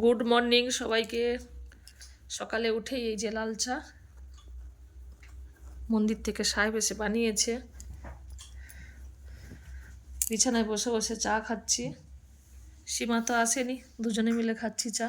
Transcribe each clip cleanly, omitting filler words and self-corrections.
Good morning সবাইকে। সকালে উঠেই এই যে লাল চা মন্দির থেকে সাহেব এসে বানিয়েছে, বিছানায় বসে বসে চা খাচ্ছি। সীমা তো আসেনি, দুজনে মিলে খাচ্ছি চা।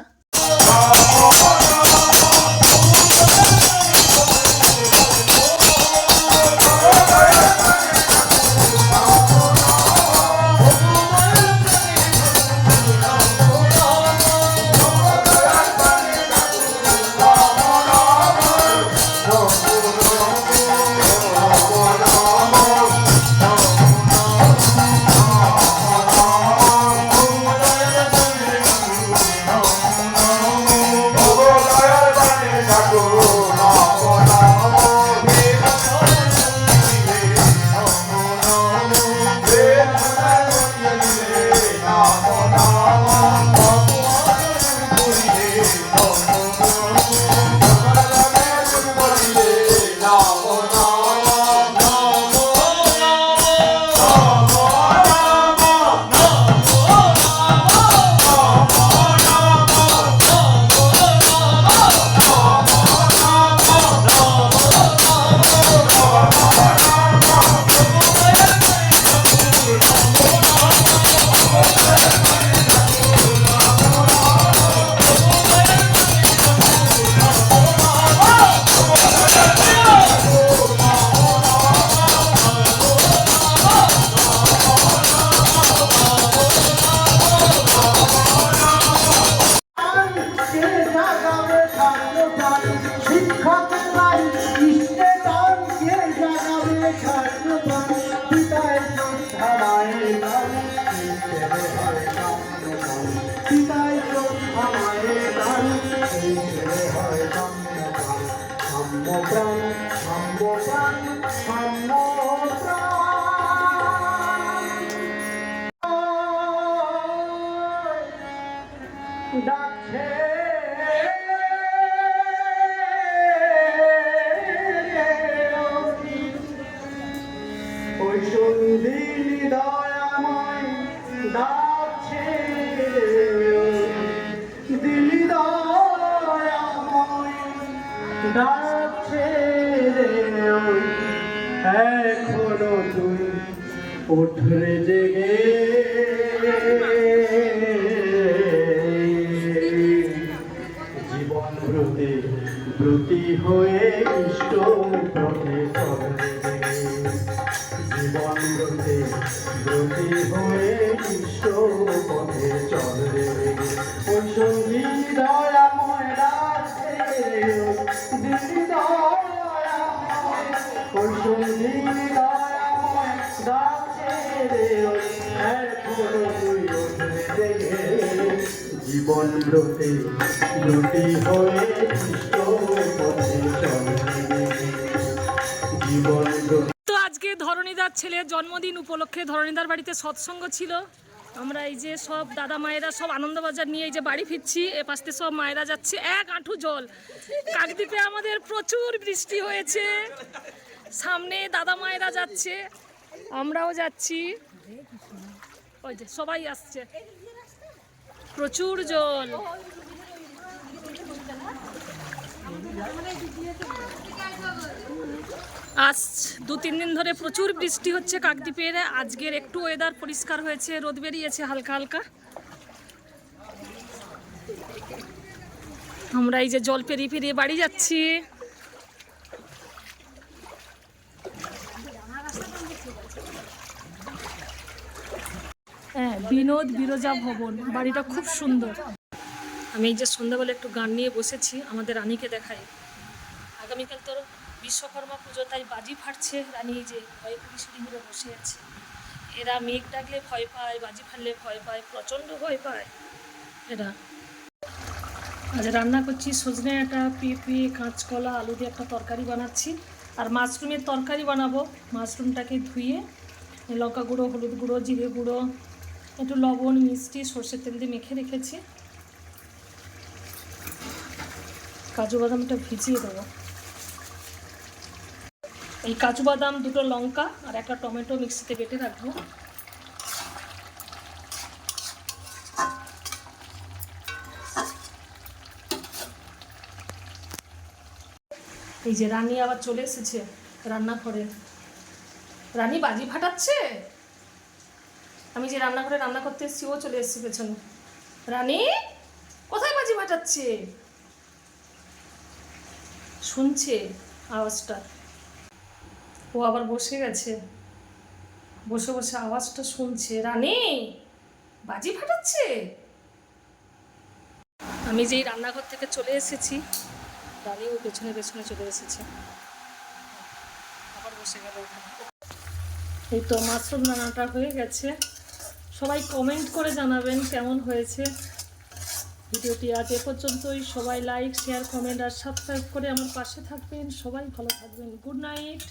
এখনো তুই ওঠরে জেগে জীবন ব্রতে ব্রতী হয়ে ইষ্ট পথে চলে, জীবন ব্রতে ব্রতী হয়ে ইষ্ট পথে চলে। ওই সঙ্গী দয়াময় রাখে দিদি দয়াময়, ওই সঙ্গী দয়াময় রাখে এখনো তুই ওঠরে জেগে জীবন ব্রতে ব্রতী হয়ে ইষ্ট পথে চলে, জীবন ব্রতে। তো আজকে ধরণীদার ছেলের জন্মদিন উপলক্ষে ধরণীদার বাড়িতে সৎসঙ্গ ছিল। আমরা এই যে সব দাদা মায়েরা সব আনন্দবাজার নিয়ে এই যে বাড়ি ফিরছি। এ পাশে সব মায়েরা যাচ্ছে, এক হাঁটু জল। কাকদ্বীপে আমাদের প্রচুর বৃষ্টি হয়েছে, সামনে দাদা মায়েরা যাচ্ছে, আমরাও যাচ্ছি। ওই যে সবাই আসছে, প্রচুর জল। আজ 2-3 দিন ধরে প্রচুর বৃষ্টি হচ্ছে কাকদ্বীপের। আজকের একটু ওয়েদার পরিষ্কার হয়েছে, রোদ বেরিয়েছে হালকা হালকা। আমরা এই যে জল পেরিয়ে পেরিয়ে বাড়ি যাচ্ছি। হ্যাঁ, বিনোদ বিরজা ভবন, বাড়িটা খুব সুন্দর। আমি এই যে সন্ধ্যাবেলা একটু গান নিয়ে বসেছি, আমাদের রানীকে দেখাই। আগামীকাল তোর বিশ্বকর্মা পুজো, তাই বাজি ফাটছে। রানী এই যে ভয়ে পুলিশি ঘুরে বসে আছে। এরা মেঘ ডাকলে ভয় পায়, বাজি ফাটলে ভয় পায়, প্রচণ্ড ভয় পায় এরা। আজ রান্না করছি সজনে ডাঁটা, পেঁপে, কাঁচকলা, আলু দিয়ে একটা তরকারি বানাচ্ছি। আর মাশরুমের তরকারি বানাবো। মাশরুমটাকে ধুয়ে লঙ্কা গুঁড়ো, হলুদ গুঁড়ো, জিরে গুঁড়ো, একটু লবণ, মিষ্টি, সর্ষের তেল দিয়ে মেখে রেখেছি। কাজু বাদামটা ভিজিয়ে দেবো। এই কাজু বাদাম, 2টো লঙ্কা আর একটা টমেটো মিক্সিতে বেটে রাখবো। এই যে রানী আবার চলে এসেছে রান্নাঘরে। রানী বাজি ফাটাচ্ছে। আমি যে রান্নাঘরে রান্না করতে এসেছি ও চলে এসেছে পেছনে। রানী কোথায় বাজি ফাটাচ্ছে? শুনছে আওয়াজটা, ও আবার বসে গেছে, বসে বসে আওয়াজটা শুনছে। রানী বাজি ফাটাচ্ছে। আমি যেই রান্নাঘর থেকে চলে এসেছি, রানী ও পেছনে পেছনে চলে এসেছে, আবার বসে গেল ওখানে। এই তো মাশরুম রান্নাটা হয়ে গেছে। সবাই কমেন্ট করে জানাবেন কেমন হয়েছে। ভিডিওটি আজ এ পর্যন্তই। সবাই লাইক, শেয়ার, কমেন্ট আর সাবস্ক্রাইব করে আমার পাশে থাকবেন। সবাই ভালো থাকবেন। Good night.